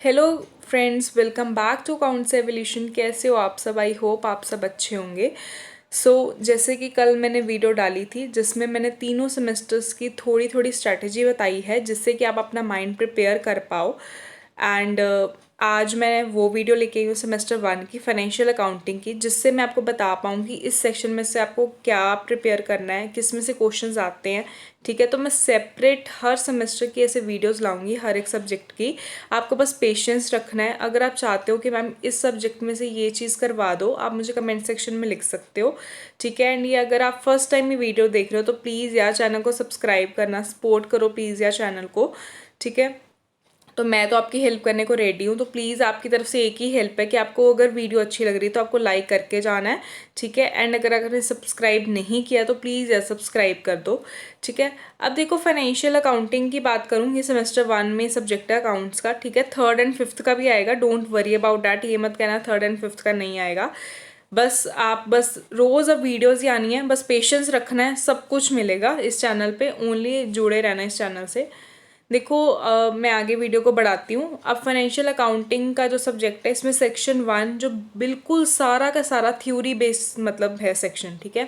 Hello friends, welcome back to accounts evolution. कैसे हो आप सब? आई होप आप सब अच्छे होंगे। जैसे कि कल मैंने वीडियो डाली थी जिसमें मैंने तीनों सेमेस्टर्स की थोड़ी थोड़ी स्ट्रैटेजी बताई है जिससे कि आप अपना माइंड प्रिपेयर कर पाओ। एंड आज मैं वो वीडियो लेके आई हूँ सेमेस्टर 1 की फाइनेंशियल अकाउंटिंग की, जिससे मैं आपको बता पाऊँगी इस सेक्शन में से आपको क्या प्रिपेयर करना है, किस में से क्वेश्चंस आते हैं। ठीक है, तो मैं सेपरेट हर सेमेस्टर की ऐसे वीडियोस लाऊंगी हर एक सब्जेक्ट की। आपको बस पेशेंस रखना है। अगर आप चाहते हो कि मैम इस सब्जेक्ट में से ये चीज़ करवा दो, आप मुझे कमेंट सेक्शन में लिख सकते हो। ठीक है, एंड ये अगर आप फर्स्ट टाइम ये वीडियो देख रहे हो तो प्लीज़ यार चैनल को सब्सक्राइब करना, सपोर्ट करो प्लीज़ यार चैनल को। ठीक है, तो मैं तो आपकी हेल्प करने को रेडी हूँ, तो प्लीज़ आपकी तरफ से एक ही हेल्प है कि आपको अगर वीडियो अच्छी लग रही है तो आपको लाइक करके जाना है। ठीक है, एंड अगर सब्सक्राइब नहीं किया तो प्लीज़ यार सब्सक्राइब कर दो। ठीक है, अब देखो फाइनेंशियल अकाउंटिंग की बात करूँ, ये सेमेस्टर 1 में सब्जेक्ट है अकाउंट्स का। ठीक है, 3rd एंड 5th का भी आएगा, डोंट वरी अबाउट डैट। ये मत कहना 3rd एंड 5th का नहीं आएगा। बस रोज़ अब वीडियोज़ ही आनी है, बस पेशेंस रखना है, सब कुछ मिलेगा इस चैनल पे। ओनली जुड़े रहना है इस चैनल से। देखो मैं आगे वीडियो को बढ़ाती हूँ। अब फाइनेंशियल अकाउंटिंग का जो सब्जेक्ट है इसमें सेक्शन 1 जो बिल्कुल सारा का सारा थ्योरी बेस्ड मतलब है सेक्शन। ठीक है,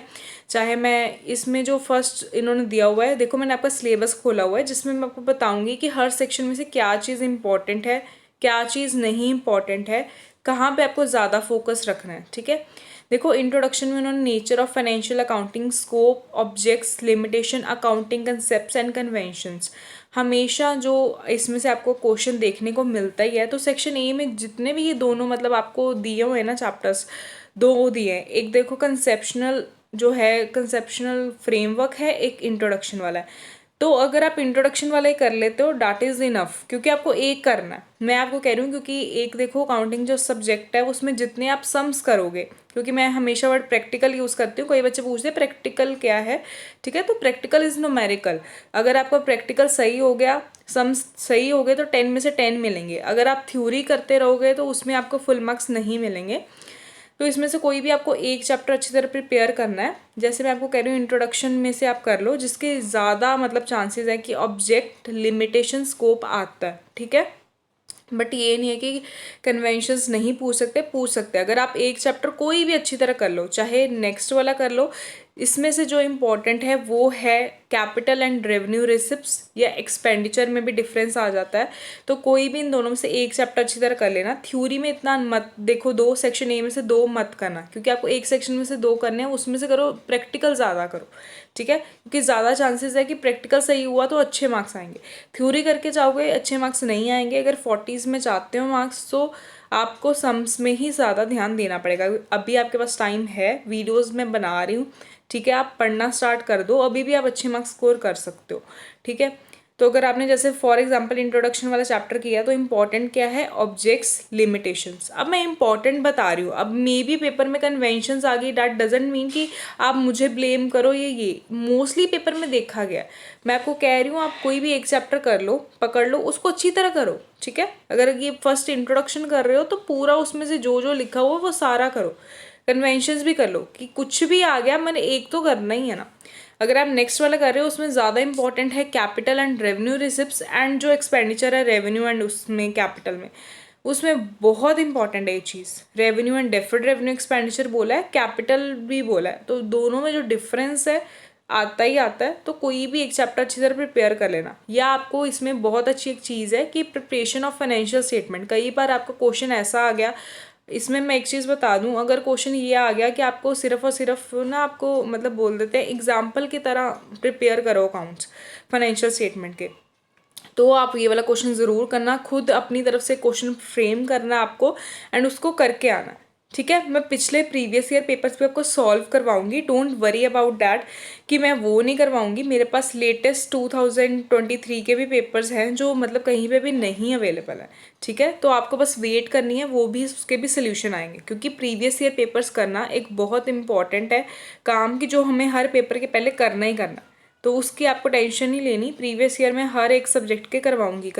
चाहे मैं इसमें जो फर्स्ट इन्होंने दिया हुआ है, देखो मैंने आपका सिलेबस खोला हुआ है जिसमें मैं आपको बताऊंगी कि हर सेक्शन में से क्या चीज़ इंपॉर्टेंट है, क्या चीज़ नहीं इंपॉर्टेंट है, कहाँ पे आपको ज़्यादा फोकस रखना है। ठीक है, देखो इंट्रोडक्शन में उन्होंने nature of financial accounting, scope, objects, limitation, accounting concepts and conventions, हमेशा जो इसमें से आपको क्वेश्चन देखने को मिलता ही है। तो सेक्शन ए में जितने भी ये दोनों मतलब आपको दिए हुए हैं ना चैप्टर्स, दो दिए हैं। एक देखो कंसेप्शनल जो है, कंसेप्शनल फ्रेमवर्क है, एक इंट्रोडक्शन वाला है। तो अगर आप इंट्रोडक्शन वाला ही कर लेते हो डैट इज़ इनफ, क्योंकि आपको एक करना है। मैं आपको कह रही हूँ क्योंकि एक देखो अकाउंटिंग जो सब्जेक्ट है उसमें जितने आप सम्स करोगे, क्योंकि मैं हमेशा वर्ड प्रैक्टिकल यूज़ करती हूँ, कई बच्चे पूछते हैं प्रैक्टिकल क्या है। ठीक है, तो प्रैक्टिकल इज़ न्यूमेरिकल। अगर आपका प्रैक्टिकल सही हो गया, सम्स सही हो गए तो 10 में से 10 मिलेंगे। अगर आप थ्योरी करते रहोगे तो उसमें आपको फुल मार्क्स नहीं मिलेंगे। तो इसमें से कोई भी आपको एक चैप्टर अच्छी तरह प्रिपेयर करना है। जैसे मैं आपको कह रही हूँ इंट्रोडक्शन में से आप कर लो, जिसके ज़्यादा मतलब चांसेस है कि ऑब्जेक्ट, लिमिटेशन, स्कोप आता है। ठीक है, बट ये नहीं है कि कन्वेंशंस नहीं पूछ सकते। अगर आप एक चैप्टर कोई भी अच्छी तरह कर लो, चाहे नेक्स्ट वाला कर लो, इसमें से जो इम्पोर्टेंट है वो है कैपिटल एंड रेवेन्यू रिसिप्ट्स, या एक्सपेंडिचर में भी डिफरेंस आ जाता है। तो कोई भी इन दोनों में से एक चैप्टर अच्छी तरह कर लेना। थ्योरी में इतना मत देखो, दो सेक्शन ए में से दो मत करना, क्योंकि आपको एक सेक्शन में से दो करने हैं, उसमें से करो प्रैक्टिकल ज़्यादा करो। ठीक है, क्योंकि ज़्यादा चांसेस है कि प्रैक्टिकल सही हुआ तो अच्छे मार्क्स आएंगे। थ्योरी करके जाओगे अच्छे मार्क्स नहीं आएंगे। अगर 40s में चाहते हो मार्क्स तो आपको सम्स में ही ज़्यादा ध्यान देना पड़ेगा। अभी आपके पास टाइम है, वीडियोज़ मैं बना रही हूँ। ठीक है, आप पढ़ना स्टार्ट कर दो, अभी भी आप अच्छे मार्क्स स्कोर कर सकते हो। ठीक है, तो अगर आपने जैसे फॉर एग्जांपल इंट्रोडक्शन वाला चैप्टर किया तो इंपॉर्टेंट क्या है, ऑब्जेक्ट्स, लिमिटेशंस। अब मैं इंपॉर्टेंट बता रही हूँ, अब मे बी पेपर में कन्वेंशंस आ गई, डैट डजंट मीन कि आप मुझे ब्लेम करो। ये मोस्टली पेपर में देखा गया है। मैं आपको कह रही हूँ आप कोई भी एक चैप्टर कर लो, पकड़ लो, उसको अच्छी तरह करो। ठीक है, अगर ये फर्स्ट इंट्रोडक्शन कर रहे हो तो पूरा उसमें से जो जो लिखा हुआ वो सारा करो। कन्वेंशंस भी कर लो कि कुछ भी आ गया मैंने एक तो करना ही है ना। अगर आप नेक्स्ट वाला कर रहे हो उसमें ज़्यादा इंपॉर्टेंट है capital and revenue receipts, and जो एक्सपेंडिचर है रेवेन्यू एंड उसमें कैपिटल में, उसमें बहुत इंपॉर्टेंट है ये चीज़। Revenue and deferred revenue expenditure बोला है, कैपिटल भी बोला है, तो दोनों में जो डिफरेंस है आता ही आता है। तो कोई भी एक चैप्टर अच्छी तरह प्रिपेयर कर लेना। या आपको इसमें बहुत अच्छी एक चीज़ है कि प्रिपरेशन ऑफ फाइनेंशियल स्टेटमेंट। कई बार आपका क्वेश्चन ऐसा आ गया, इसमें मैं एक चीज़ बता दूं, अगर क्वेश्चन ये आ गया कि आपको सिर्फ और सिर्फ ना आपको मतलब बोल देते हैं एग्जाम्पल की तरह प्रिपेयर करो अकाउंट्स फाइनेंशियल स्टेटमेंट के, तो आप ये वाला क्वेश्चन ज़रूर करना। खुद अपनी तरफ से क्वेश्चन फ्रेम करना आपको, एंड उसको करके आना। ठीक है, मैं पिछले प्रीवियस ईयर पेपर्स पे आपको सॉल्व करवाऊंगी, डोंट वरी अबाउट डैट कि मैं वो नहीं करवाऊंगी। मेरे पास लेटेस्ट 2023 के भी पेपर्स हैं जो मतलब कहीं पे भी नहीं अवेलेबल है। ठीक है, तो आपको बस वेट करनी है, वो भी उसके भी सोल्यूशन आएंगे, क्योंकि प्रीवियस ईयर पेपर्स करना एक बहुत इंपॉर्टेंट है काम की, जो हमें हर पेपर के पहले करना ही करना। तो उसकी आपको टेंशन नहीं लेनी, प्रीवियस ईयर में हर एक सब्जेक्ट के करवाऊंगी।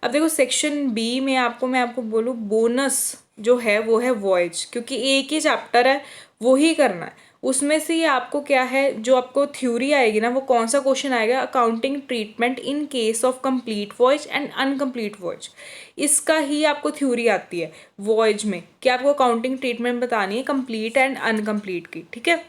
अब देखो सेक्शन बी में मैं आपको बोलूँ, बोनस जो है वो है वॉयज, क्योंकि एक ही चैप्टर है वो ही करना है। उसमें से ये आपको क्या है, जो आपको थ्योरी आएगी ना, वो कौन सा क्वेश्चन आएगा, accounting treatment in case of complete voyage and incomplete voyage. इसका ही आपको थ्योरी आती है वॉयज में, कि आपको अकाउंटिंग ट्रीटमेंट बतानी है कंप्लीट एंड अनकम्प्लीट की, ठीक है।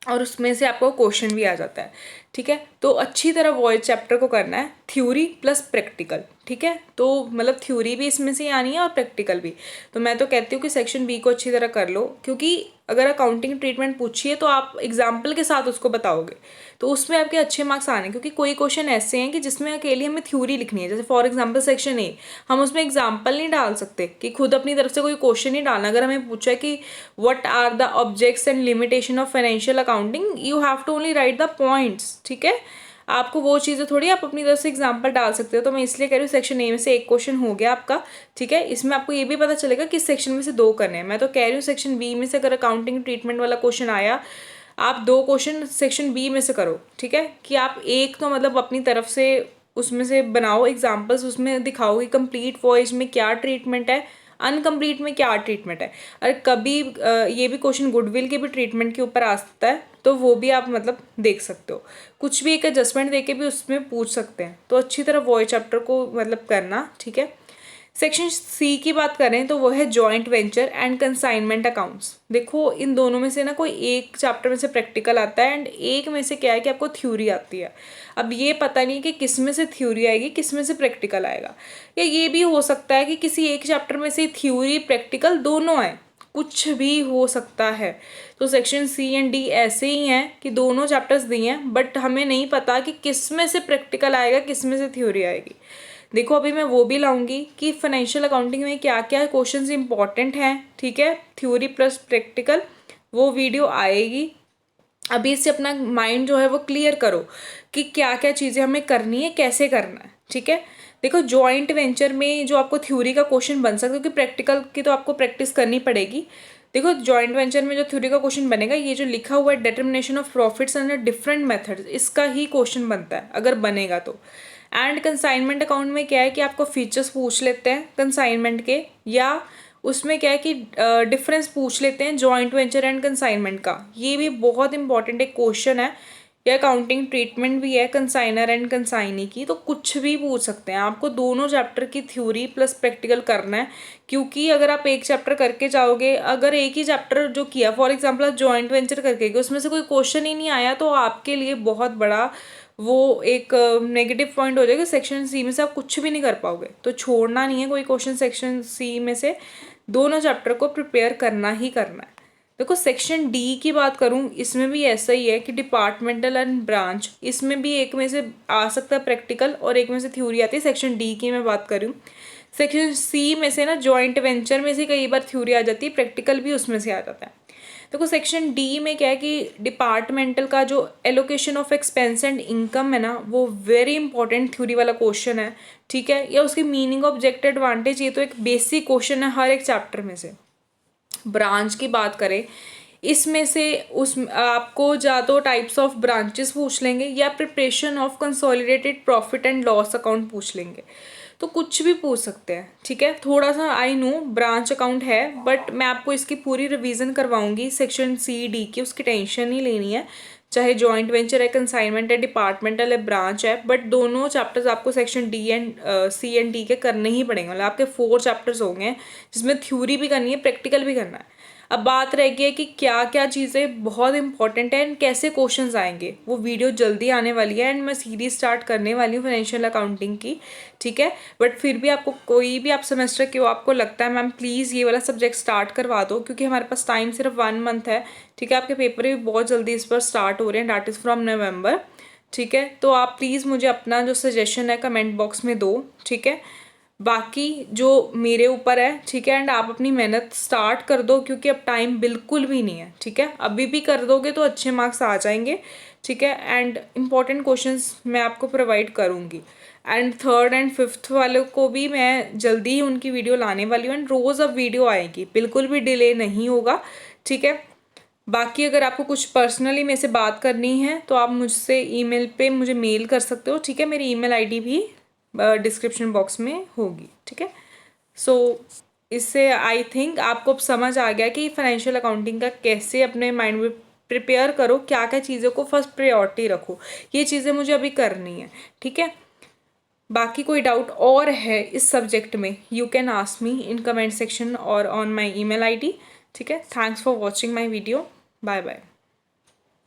और उसमें से आपको क्वेश्चन भी आ जाता है, ठीक है। तो अच्छी तरह वॉइस चैप्टर को करना है, थ्योरी प्लस प्रैक्टिकल, ठीक है। तो मतलब थ्योरी भी इसमें से आनी है और प्रैक्टिकल भी। तो मैं तो कहती हूँ कि सेक्शन बी को अच्छी तरह कर लो, क्योंकि अगर अकाउंटिंग ट्रीटमेंट पूछिए तो आप एग्जाम्पल के साथ उसको बताओगे, तो उसमें आपके अच्छे मार्क्स आने। क्योंकि कोई क्वेश्चन ऐसे हैं कि जिसमें अकेली हमें थ्योरी लिखनी है, जैसे फॉर एग्जाम्पल सेक्शन ए, हम उसमें एग्जाम्पल नहीं डाल सकते कि खुद अपनी तरफ से कोई क्वेश्चन नहीं डालना। अगर हमें पूछा है कि what are the objects and limitation of financial accounting, you have to only write the points, ठीक है। आपको वो चीज़ें थोड़ी आप अपनी तरफ से एग्जाम्पल डाल सकते हो। तो मैं इसलिए कह रही हूँ सेक्शन ए में से एक क्वेश्चन हो गया आपका, ठीक है। इसमें आपको ये भी पता चलेगा किस सेक्शन में से दो करने हैं। मैं तो कह रही हूँ सेक्शन बी में से अगर अकाउंटिंग ट्रीटमेंट वाला क्वेश्चन आया, आप दो क्वेश्चन सेक्शन बी में से करो, ठीक है। कि आप एक तो मतलब अपनी तरफ से उसमें से बनाओ एग्जाम्पल्स, उसमें दिखाओ कि कंप्लीट वॉइस में क्या ट्रीटमेंट है, अनकम्प्लीट में क्या ट्रीटमेंट है। और कभी ये भी क्वेश्चन गुडविल के भी ट्रीटमेंट के ऊपर आ सकता है, तो वो भी आप मतलब देख सकते हो। कुछ भी एक एडजस्टमेंट देके भी उसमें पूछ सकते हैं। तो अच्छी तरह वॉइस चैप्टर को मतलब करना, ठीक है। सेक्शन सी की बात करें तो वो है joint venture and consignment accounts. देखो इन दोनों में से ना कोई एक चैप्टर में से प्रैक्टिकल आता है एंड एक में से क्या है कि आपको थ्योरी आती है। अब ये पता नहीं कि किस में से थ्योरी आएगी, किस में से प्रैक्टिकल आएगा, या ये भी हो सकता है कि किसी एक चैप्टर में से थ्योरी प्रैक्टिकल दोनों आए, कुछ भी हो सकता है। तो सेक्शन सी एंड डी ऐसे ही हैं कि दोनों चैप्टर्स दिए हैं, बट हमें नहीं पता कि किस में से प्रैक्टिकल आएगा, किस में से थ्योरी आएगी। देखो अभी मैं वो भी लाऊंगी कि फाइनेंशियल अकाउंटिंग में क्या क्या क्वेश्चंस इंपॉर्टेंट हैं, ठीक है, थ्योरी प्लस प्रैक्टिकल, वो वीडियो आएगी। अभी इससे अपना माइंड जो है वो क्लियर करो कि क्या क्या चीज़ें हमें करनी है, कैसे करना है, ठीक है। देखो जॉइंट वेंचर में जो आपको थ्योरी का क्वेश्चन बन सकता है, क्योंकि प्रैक्टिकल की तो आपको प्रैक्टिस करनी पड़ेगी। देखो जॉइंट वेंचर में जो थ्योरी का क्वेश्चन बनेगा, ये जो लिखा हुआ है determination of profits under different methods, इसका ही क्वेश्चन बनता है अगर बनेगा तो। एंड कंसाइनमेंट अकाउंट में क्या है कि आपको फीचर्स पूछ लेते हैं कंसाइनमेंट के, या उसमें क्या है कि डिफरेंस पूछ लेते हैं जॉइंट वेंचर एंड कंसाइनमेंट का। ये भी बहुत इंपॉर्टेंट एक क्वेश्चन है। या अकाउंटिंग ट्रीटमेंट भी है कंसाइनर एंड कंसाइनी की, तो कुछ भी पूछ सकते हैं। आपको दोनों चैप्टर की थ्योरी प्लस प्रैक्टिकल करना है, क्योंकि अगर आप एक चैप्टर करके जाओगे, अगर एक ही चैप्टर जो किया फॉर एग्जांपल आप जॉइंट वेंचर करके गए, उसमें से कोई क्वेश्चन ही नहीं आया, तो आपके लिए बहुत बड़ा वो एक नेगेटिव पॉइंट हो जाएगा। सेक्शन सी में से आप कुछ भी नहीं कर पाओगे। तो छोड़ना नहीं है कोई क्वेश्चन सेक्शन सी में से, दोनों चैप्टर को प्रिपेयर करना ही करना है। देखो सेक्शन डी की बात करूँ, इसमें भी ऐसा ही है कि डिपार्टमेंटल एंड ब्रांच, इसमें भी एक में से आ सकता है प्रैक्टिकल और एक में से थ्योरी आती है। सेक्शन डी की मैं बात करूँ, सेक्शन सी में से ना जॉइंट वेंचर में से कई बार थ्योरी आ जाती है, प्रैक्टिकल भी उसमें से आ जाता है। देखो सेक्शन डी में क्या है कि डिपार्टमेंटल का जो allocation of expense and income है ना, वो वेरी इंपॉर्टेंट थ्योरी वाला क्वेश्चन है, ठीक है। या उसकी मीनिंग ऑब्जेक्ट एडवांटेज, ये तो एक बेसिक क्वेश्चन है हर एक चैप्टर में से। ब्रांच की बात करें, इसमें से उस आपको या तो टाइप्स ऑफ ब्रांचेस पूछ लेंगे या preparation of consolidated profit and loss account पूछ लेंगे। तो कुछ भी पूछ सकते हैं, ठीक है। थोड़ा सा आई नो ब्रांच अकाउंट है, बट मैं आपको इसकी पूरी रिवीजन करवाऊंगी सेक्शन सी डी की, उसकी टेंशन नहीं लेनी है। चाहे जॉइंट वेंचर है, कंसाइनमेंट है, डिपार्टमेंटल है, ब्रांच है, बट दोनों चैप्टर्स आपको section D and C and D के करने ही पड़ेंगे। मतलब आपके 4 चैप्टर्स होंगे जिसमें थ्योरी भी करनी है, प्रैक्टिकल भी करना है। अब बात रह गई है कि क्या क्या चीज़ें बहुत इंपॉर्टेंट है एंड कैसे क्वेश्चंस आएंगे। वो वीडियो जल्दी आने वाली है एंड मैं सीरीज स्टार्ट करने वाली हूँ फाइनेंशियल अकाउंटिंग की, ठीक है। बट फिर भी आपको कोई भी आप सेमेस्टर के हो, आपको लगता है मैम प्लीज़ ये वाला सब्जेक्ट स्टार्ट करवा दो, क्योंकि हमारे पास टाइम सिर्फ 1 मंथ है, ठीक है। आपके पेपर भी बहुत जल्दी इस पर स्टार्ट हो रहे हैं, डैट इज़ फ्रॉम नवंबर, ठीक है। तो आप प्लीज़ मुझे अपना जो सजेशन है कमेंट बॉक्स में दो, ठीक है। बाकी जो मेरे ऊपर है, ठीक है। एंड आप अपनी मेहनत स्टार्ट कर दो, क्योंकि अब टाइम बिल्कुल भी नहीं है, ठीक है। अभी भी कर दोगे तो अच्छे मार्क्स आ जाएंगे, ठीक है। एंड इम्पॉर्टेंट क्वेश्चंस मैं आपको प्रोवाइड करूँगी। एंड 3rd एंड 5th वालों को भी मैं जल्दी ही उनकी वीडियो लाने वाली हूँ, एंड रोज़ अब वीडियो आएगी, बिल्कुल भी डिले नहीं होगा, ठीक है। बाकी अगर आपको कुछ पर्सनली मेरे से बात करनी है तो आप मुझसे ईमेल पे मुझे मेल कर सकते हो, ठीक है। मेरी ईमेल आईडी भी डिस्क्रिप्शन बॉक्स में होगी, ठीक है। सो इससे आई थिंक आपको अब समझ आ गया कि फाइनेंशियल अकाउंटिंग का कैसे अपने माइंड में प्रिपेयर करो, क्या क्या चीज़ों को फर्स्ट प्रायोरिटी रखो, ये चीज़ें मुझे अभी करनी है, ठीक है। बाकी कोई डाउट और है इस सब्जेक्ट में, you can ask me in comment section और ऑन माई email ID, ठीक है। Thanks for watching my video, bye bye.